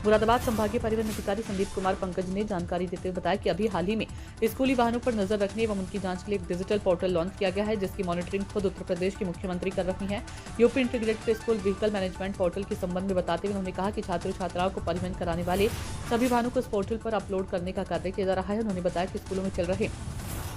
मुरादाबाद संभागीय परिवहन अधिकारी संदीप कुमार पंकज ने जानकारी देते हुए बताया कि अभी हाल ही में स्कूली वाहनों पर नजर रखने एवं उनकी जांच के लिए एक डिजिटल पोर्टल लॉन्च किया गया है, जिसकी मॉनिटरिंग खुद उत्तर प्रदेश के मुख्यमंत्री कर रही हैं। UP integrated school vehicle management portal के संबंध में बताते हुए उन्होंने कहा कि छात्र छात्राओं को परिवहन कराने वाले सभी वाहनों को इस पोर्टल पर अपलोड करने का कार्य किया जा रहा है। उन्होंने बताया कि स्कूलों में चल रहे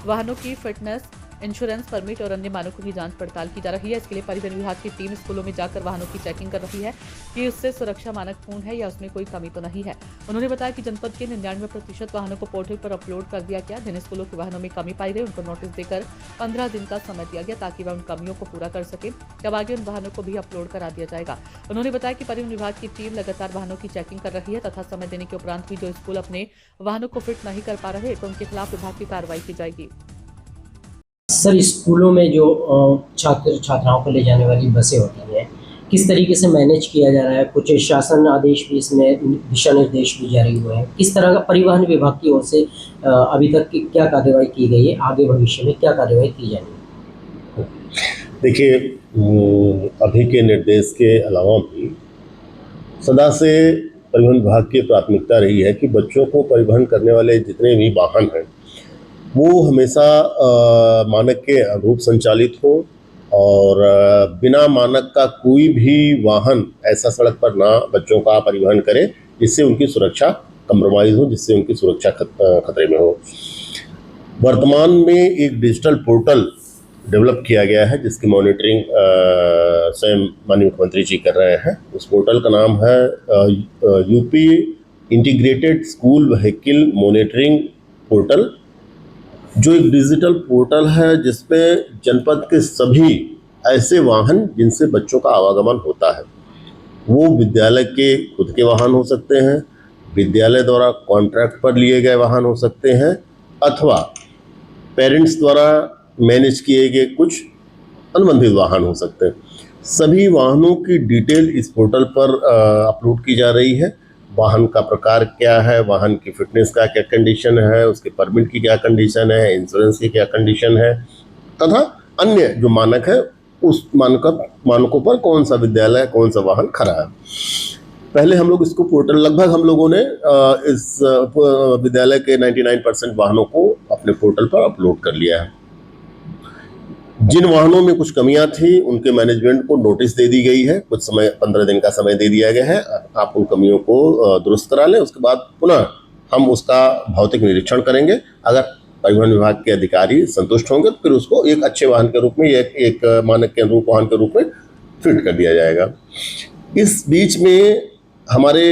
वाहनों की फिटनेस, इंश्योरेंस, परमिट और अन्य मानकों की जांच पड़ताल की जा रही है। इसके लिए परिवहन विभाग की टीम स्कूलों में जाकर वाहनों की चेकिंग कर रही है कि उससे सुरक्षा मानक पूर्ण है या उसमें कोई कमी तो नहीं है। उन्होंने बताया कि जनपद के 99% वाहनों को पोर्टल पर अपलोड कर दिया गया। जिन स्कूलों के वाहनों में कमी पाई गई उनको नोटिस देकर 15 दिन का समय दिया गया ताकि वह उन कमियों को पूरा कर सके। तब आगे उन वाहनों को भी अपलोड करा दिया जाएगा। उन्होंने बताया कि परिवहन विभाग की टीम लगातार वाहनों की चेकिंग कर रही है तथा समय देने के उपरांत भी जो स्कूल अपने वाहनों को फिट नहीं कर पा रहे तो उनके खिलाफ विभाग की कार्रवाई की जाएगी। सर, स्कूलों में जो छात्र छात्राओं को ले जाने वाली बसें होती हैं, किस तरीके से मैनेज किया जा रहा है? कुछ शासन आदेश भी इसमें, दिशा निर्देश भी जारी हुए हैं। किस तरह का परिवहन विभाग की ओर से अभी तक की क्या कार्रवाई की गई है, आगे भविष्य में क्या कार्रवाई की जानी है? देखिए, अभी के निर्देश के अलावा भी सदा से परिवहन विभाग की प्राथमिकता रही है कि बच्चों को परिवहन करने वाले जितने भी वाहन हैं वो हमेशा मानक के अनुरूप संचालित हो और बिना मानक का कोई भी वाहन ऐसा सड़क पर ना बच्चों का परिवहन करे जिससे उनकी सुरक्षा कम्प्रोमाइज़ हो, जिससे उनकी सुरक्षा खतरे में हो। वर्तमान में एक डिजिटल पोर्टल डेवलप किया गया है जिसकी मॉनिटरिंग स्वयं माननीय मुख्यमंत्री जी कर रहे हैं। उस पोर्टल का नाम है UP integrated school vehicle monitoring portal, जो एक डिजिटल पोर्टल है जिसमें जनपद के सभी ऐसे वाहन जिनसे बच्चों का आवागमन होता है, वो विद्यालय के खुद के वाहन हो सकते हैं, विद्यालय द्वारा कॉन्ट्रैक्ट पर लिए गए वाहन हो सकते हैं, अथवा पेरेंट्स द्वारा मैनेज किए गए कुछ अनुबंधित वाहन हो सकते हैं। सभी वाहनों की डिटेल इस पोर्टल पर अपलोड की जा रही है। वाहन का प्रकार क्या है, वाहन की फिटनेस का क्या कंडीशन है, उसके परमिट की क्या कंडीशन है, इंश्योरेंस की क्या कंडीशन है, तथा अन्य जो मानक है उस मानकों पर कौन सा विद्यालय, कौन सा वाहन खड़ा है। पहले हम लोग इसको पोर्टल लगभग हम लोगों ने इस विद्यालय के 99% वाहनों को अपने पोर्टल पर अपलोड कर लिया है। जिन वाहनों में कुछ कमियां थी उनके मैनेजमेंट को नोटिस दे दी गई है। कुछ समय 15 दिन का समय दे दिया गया है, आप उन कमियों को दुरुस्त करा लें। उसके बाद पुनः हम उसका भौतिक निरीक्षण करेंगे। अगर परिवहन विभाग के अधिकारी संतुष्ट होंगे तो फिर उसको एक अच्छे वाहन के रूप में, एक मानक के अनुरूप वाहन के रूप में फिट कर दिया जाएगा। इस बीच में हमारे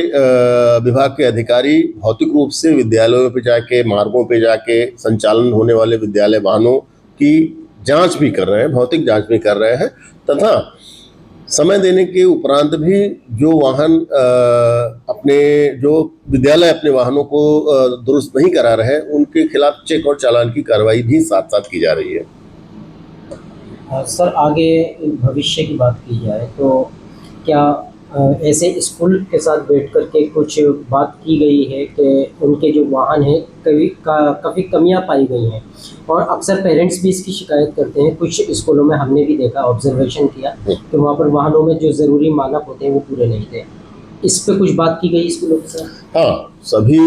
विभाग के अधिकारी भौतिक रूप से विद्यालयों पर जाके, मार्गों पर जाके संचालन होने वाले विद्यालय वाहनों की जांच भी कर रहे हैं, भौतिक जांच भी कर रहे हैं, तथा समय देने के उपरांत भी जो वाहन जो विद्यालय अपने वाहनों को दुरुस्त नहीं करा रहे हैं उनके खिलाफ चेक और चालान की कार्रवाई भी साथ साथ की जा रही है। सर, आगे भविष्य की बात की जाए तो क्या ऐसे स्कूल के साथ बैठ कर के कुछ बात की गई है कि उनके जो वाहन हैं काफ़ी कमियां पाई गई हैं और अक्सर पेरेंट्स भी इसकी शिकायत करते हैं। कुछ स्कूलों में हमने भी देखा, ऑब्जर्वेशन किया कि वहाँ पर वाहनों में जो ज़रूरी मानक होते हैं वो पूरे नहीं थे। इस पे कुछ बात की गई स्कूलों के साथ? हाँ, सभी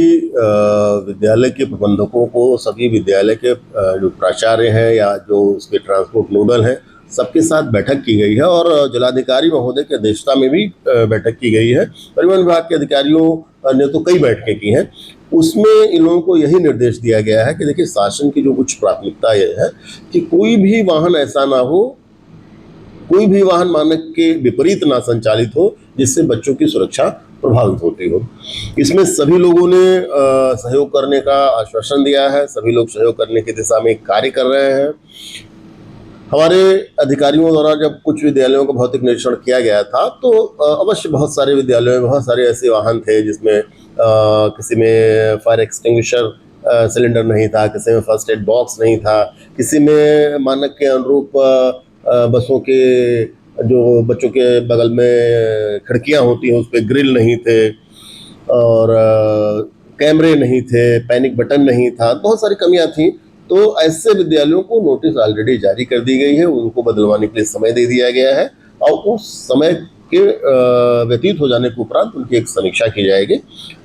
विद्यालय के प्रबंधकों को, सभी विद्यालय के जो प्राचार्य हैं या जो उसके ट्रांसपोर्ट नोडल हैं, सबके साथ बैठक की गई है और जिलाधिकारी महोदय की अध्यक्षता में भी बैठक की गई है। परिवहन विभाग के अधिकारियों ने तो कई बैठकें की हैं। उसमें इन लोगों को यही निर्देश दिया गया है कि देखिए, शासन की जो कुछ प्राथमिकता यह है कि कोई भी वाहन ऐसा ना हो, कोई भी वाहन मानक के विपरीत ना संचालित हो जिससे बच्चों की सुरक्षा प्रभावित होती हो। इसमें सभी लोगों ने सहयोग करने का आश्वासन दिया है। सभी लोग सहयोग करने की दिशा में कार्य कर रहे हैं। हमारे अधिकारियों द्वारा जब कुछ विद्यालयों का भौतिक निरीक्षण किया गया था तो अवश्य बहुत सारे विद्यालयों में बहुत सारे ऐसे वाहन थे जिसमें किसी में फायर एक्सटिंग्विशर सिलेंडर नहीं था, किसी में फर्स्ट एड बॉक्स नहीं था, किसी में मानक के अनुरूप बसों के जो बच्चों के बगल में खिड़कियां होती हैं उस पर ग्रिल नहीं थे और कैमरे नहीं थे, पैनिक बटन नहीं था, बहुत सारी कमियां थी। तो ऐसे विद्यालयों को नोटिस ऑलरेडी जारी कर दी गई है, उनको बदलवाने के लिए समय दे दिया गया है और उस समय के व्यतीत हो जाने के उपरांत उनकी एक समीक्षा की जाएगी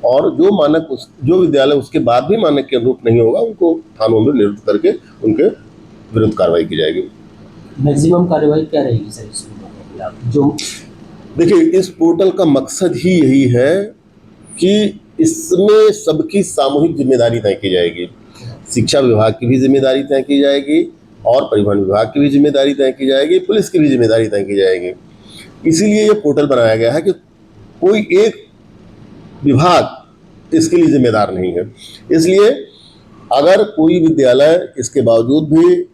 और जो विद्यालय उसके बाद भी मानक के अनुरूप नहीं होगा उनको थानों में निरुद्ध करके उनके विरुद्ध कार्रवाई की जाएगी। मैक्सिमम कार्रवाई क्या रहेगी सर इसमें जो देखिए, इस पोर्टल का मकसद ही यही है कि इसमें सबकी सामूहिक जिम्मेदारी तय की जाएगी। शिक्षा विभाग की भी जिम्मेदारी तय की जाएगी और परिवहन विभाग की भी जिम्मेदारी तय की जाएगी, पुलिस की भी जिम्मेदारी तय की जाएगी। इसीलिए ये पोर्टल बनाया गया है कि कोई एक विभाग इसके लिए जिम्मेदार नहीं है। इसलिए अगर कोई विद्यालय इसके बावजूद भी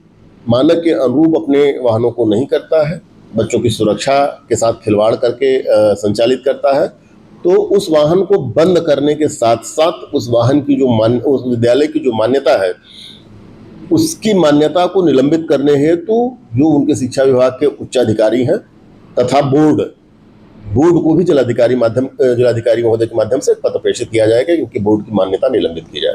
मानक के अनुरूप अपने वाहनों को नहीं करता है, बच्चों की सुरक्षा के साथ खिलवाड़ करके संचालित करता है, तो उस वाहन को बंद करने के साथ साथ उस वाहन की उस विद्यालय की जो मान्यता है उसकी मान्यता को निलंबित करने हेतु जो उनके शिक्षा विभाग के उच्चाधिकारी हैं तथा बोर्ड को भी जिलाधिकारी महोदय के माध्यम से पत्र प्रेषित किया जाएगा कि उनकी बोर्ड की मान्यता निलंबित की जाए।